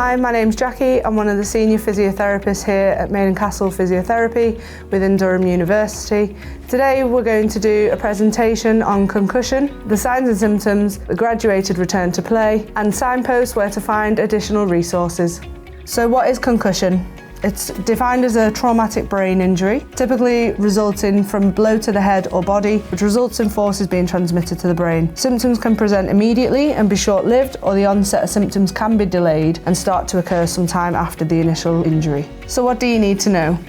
Hi, my name's Jackie. I'm one of the senior physiotherapists here at Main and Castle Physiotherapy within Durham University. Today we're going to do a presentation on concussion, the signs and symptoms, the graduated return to play, and signposts where to find additional resources. So what is concussion? It's defined as a traumatic brain injury, typically resulting from a blow to the head or body, which results in forces being transmitted to the brain. Symptoms can present immediately and be short-lived, or the onset of symptoms can be delayed and start to occur sometime after the initial injury. So what do you need to know?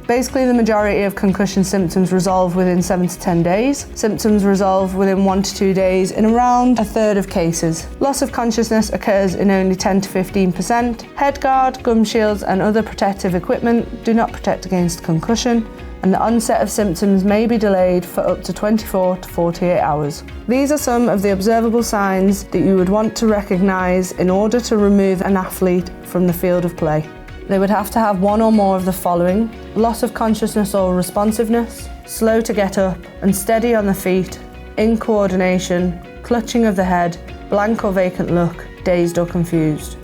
Basically, the majority of concussion symptoms resolve within 7 to 10 days. Symptoms resolve within 1 to 2 days in around a third of cases. Loss of consciousness occurs in only 10 to 15%. Head guard, gum shields and other protective equipment do not protect against concussion, and the onset of symptoms may be delayed for up to 24 to 48 hours. These are some of the observable signs that you would want to recognise in order to remove an athlete from the field of play. They would have to have one or more of the following: loss of consciousness or responsiveness, slow to get up, unsteady on the feet, incoordination, clutching of the head, blank or vacant look, dazed or confused.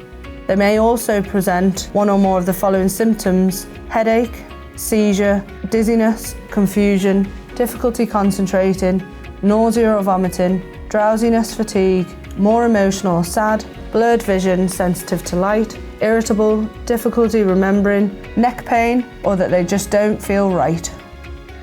They may also present one or more of the following symptoms: headache, seizure, dizziness, confusion, difficulty concentrating, nausea or vomiting, drowsiness, fatigue, more emotional or sad, blurred vision, sensitive to light, irritable, difficulty remembering, neck pain, or that they just don't feel right.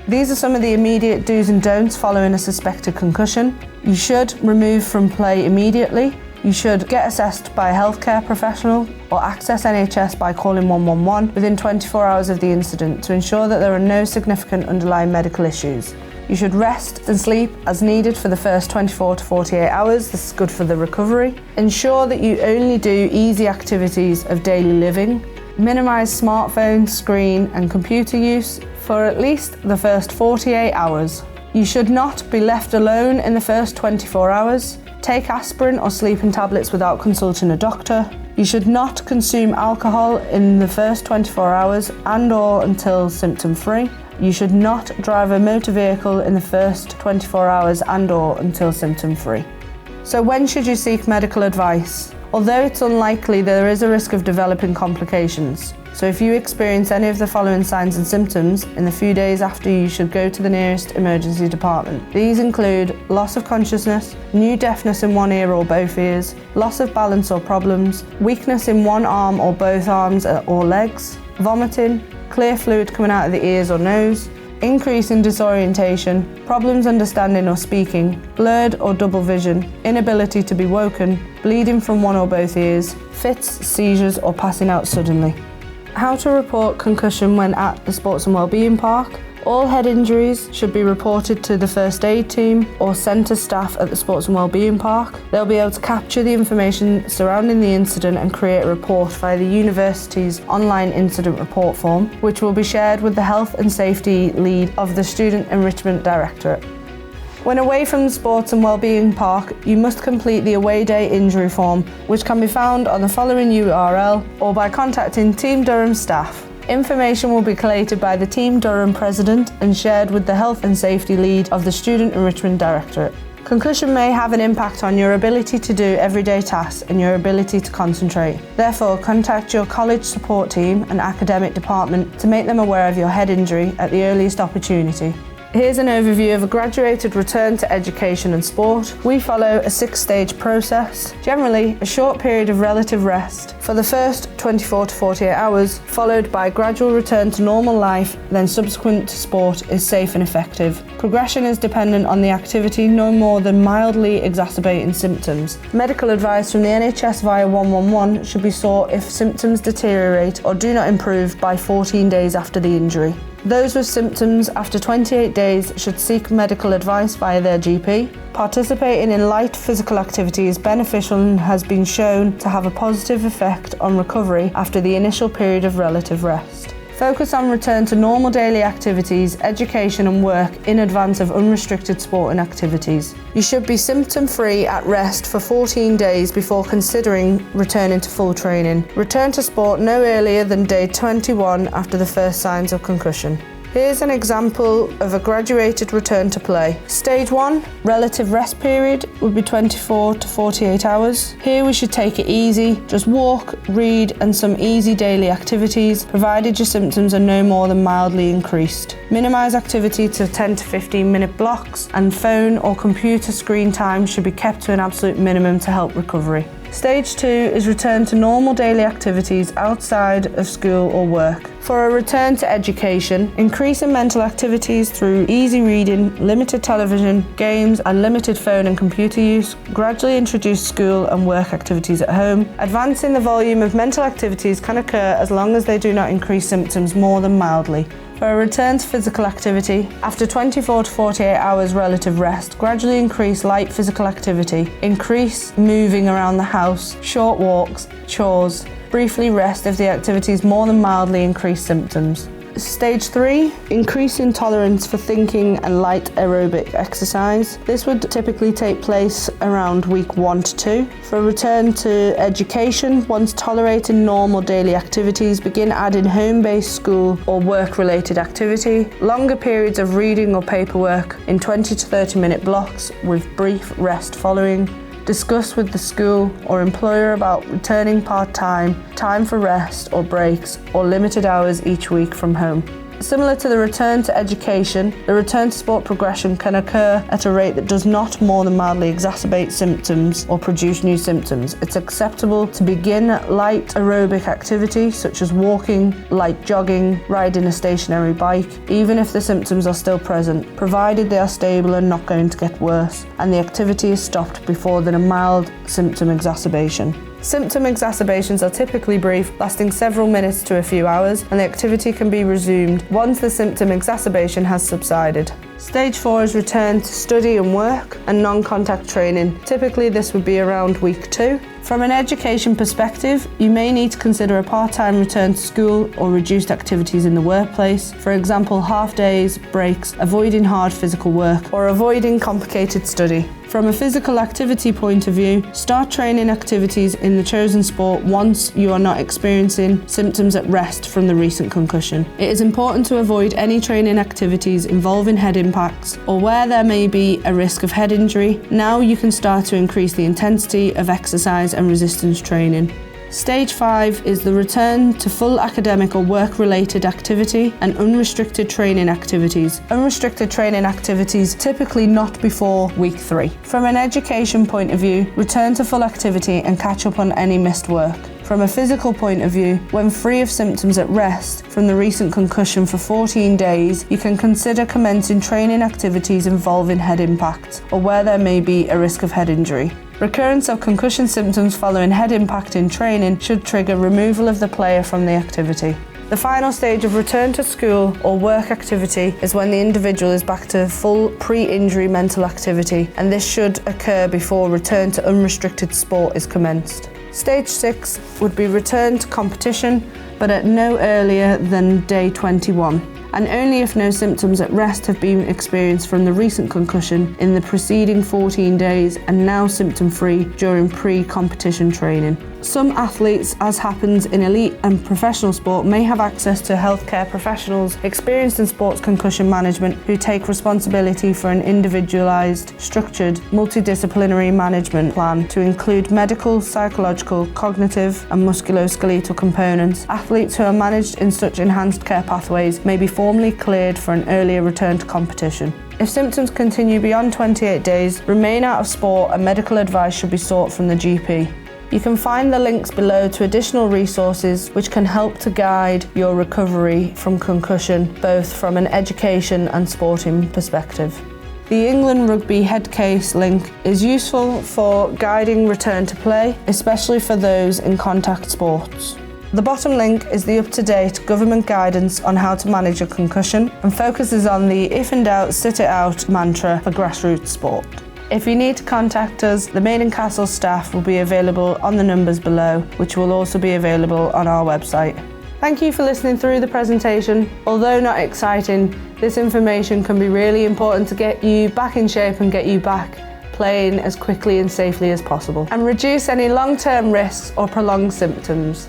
These are some of the immediate do's and don'ts following a suspected concussion. You should remove from play immediately. You should get assessed by a healthcare professional or access NHS by calling 111 within 24 hours of the incident to ensure that there are no significant underlying medical issues. You should rest and sleep as needed for the first 24 to 48 hours. This is good for the recovery. Ensure that you only do easy activities of daily living. Minimise smartphone, screen and computer use for at least the first 48 hours. You should not be left alone in the first 24 hours. Take aspirin or sleeping tablets without consulting a doctor. You should not consume alcohol in the first 24 hours and/or until symptom-free. You should not drive a motor vehicle in the first 24 hours and/or until symptom-free. So when should you seek medical advice? Although it's unlikely, there is a risk of developing complications. So if you experience any of the following signs and symptoms in the few days after, you should go to the nearest emergency department. These include loss of consciousness, new deafness in one ear or both ears, loss of balance or problems, weakness in one arm or both arms or legs, vomiting, clear fluid coming out of the ears or nose, increase in disorientation, problems understanding or speaking, blurred or double vision, inability to be woken, bleeding from one or both ears, fits, seizures or passing out suddenly. How to report concussion when at the Sports and Wellbeing Park. All head injuries should be reported to the first aid team or centre staff at the Sports and Wellbeing Park. They'll be able to capture the information surrounding the incident and create a report via the university's online incident report form, which will be shared with the health and safety lead of the Student Enrichment Directorate. When away from the Sports and Wellbeing Park, you must complete the away day injury form, which can be found on the following URL or by contacting Team Durham staff. Information will be collated by the Team Durham President and shared with the Health and Safety Lead of the Student Enrichment Directorate. Concussion may have an impact on your ability to do everyday tasks and your ability to concentrate. Therefore, contact your college support team and academic department to make them aware of your head injury at the earliest opportunity. Here's an overview of a graduated return to education and sport. We follow a 6-stage process, generally a short period of relative rest for the first 24 to 48 hours, followed by gradual return to normal life, then subsequent to sport is safe and effective. Progression is dependent on the activity no more than mildly exacerbating symptoms. Medical advice from the NHS via 111 should be sought if symptoms deteriorate or do not improve by 14 days after the injury. Those with symptoms after 28 days should seek medical advice via their GP. Participating in light physical activity is beneficial and has been shown to have a positive effect on recovery after the initial period of relative rest. Focus on return to normal daily activities, education and work in advance of unrestricted sporting activities. You should be symptom-free at rest for 14 days before considering returning to full training. Return to sport no earlier than day 21 after the first signs of concussion. Here's an example of a graduated return to play. Stage 1, relative rest period, would be 24 to 48 hours. Here we should take it easy, just walk, read and some easy daily activities, provided your symptoms are no more than mildly increased. Minimise activity to 10 to 15 minute blocks, and phone or computer screen time should be kept to an absolute minimum to help recovery. Stage 2 is return to normal daily activities outside of school or work. For a return to education, increase in mental activities through easy reading, limited television, games and limited phone and computer use. Gradually introduce school and work activities at home. Advancing the volume of mental activities can occur as long as they do not increase symptoms more than mildly. For a return to physical activity, after 24 to 48 hours relative rest, gradually increase light physical activity, increase moving around the house, short walks, chores, briefly rest if the activities more than mildly increase symptoms. Stage 3, increase in tolerance for thinking and light aerobic exercise. This would typically take place around week 1 to 2. For a return to education, once tolerating normal daily activities, begin adding home-based school or work-related activity, longer periods of reading or paperwork in 20 to 30 minute blocks with brief rest following. Discuss with the school or employer about returning part-time, time for rest or breaks, or limited hours each week from home. Similar to the return to education, the return to sport progression can occur at a rate that does not more than mildly exacerbate symptoms or produce new symptoms. It's acceptable to begin light aerobic activity such as walking, light jogging, riding a stationary bike, even if the symptoms are still present, provided they are stable and not going to get worse, and the activity is stopped before a mild symptom exacerbation. Symptom exacerbations are typically brief, lasting several minutes to a few hours, and the activity can be resumed once the symptom exacerbation has subsided. Stage 4 is return to study and work and non-contact training. Typically this would be around week 2. From an education perspective, you may need to consider a part-time return to school or reduced activities in the workplace, for example half days, breaks, avoiding hard physical work or avoiding complicated study. From a physical activity point of view, start training activities in the chosen sport once you are not experiencing symptoms at rest from the recent concussion. It is important to avoid any training activities involving head impacts or where there may be a risk of head injury. Now you can start to increase the intensity of exercise and resistance training. Stage 5 is the return to full academic or work-related activity and unrestricted training activities. Unrestricted training activities typically not before week 3. From an education point of view, return to full activity and catch up on any missed work. From a physical point of view, when free of symptoms at rest from the recent concussion for 14 days, you can consider commencing training activities involving head impact or where there may be a risk of head injury. Recurrence of concussion symptoms following head impact in training should trigger removal of the player from the activity. The final stage of return to school or work activity is when the individual is back to full pre-injury mental activity, and this should occur before return to unrestricted sport is commenced. Stage 6 would be return to competition, but at no earlier than day 21, and only if no symptoms at rest have been experienced from the recent concussion in the preceding 14 days and now symptom-free during pre-competition training. Some athletes, as happens in elite and professional sport, may have access to healthcare professionals experienced in sports concussion management who take responsibility for an individualised, structured, multidisciplinary management plan to include medical, psychological, cognitive and musculoskeletal components. Athletes who are managed in such enhanced care pathways may be formally cleared for an earlier return to competition. If symptoms continue beyond 28 days, remain out of sport and medical advice should be sought from the GP. You can find the links below to additional resources which can help to guide your recovery from concussion, both from an education and sporting perspective. The England Rugby head case link is useful for guiding return to play, especially for those in contact sports. The bottom link is the up-to-date government guidance on how to manage a concussion and focuses on the "if in doubt, sit it out" mantra for grassroots sport. If you need to contact us, the Maiden Castle staff will be available on the numbers below, which will also be available on our website. Thank you for listening through the presentation. Although not exciting, this information can be really important to get you back in shape and get you back playing as quickly and safely as possible, and reduce any long-term risks or prolonged symptoms.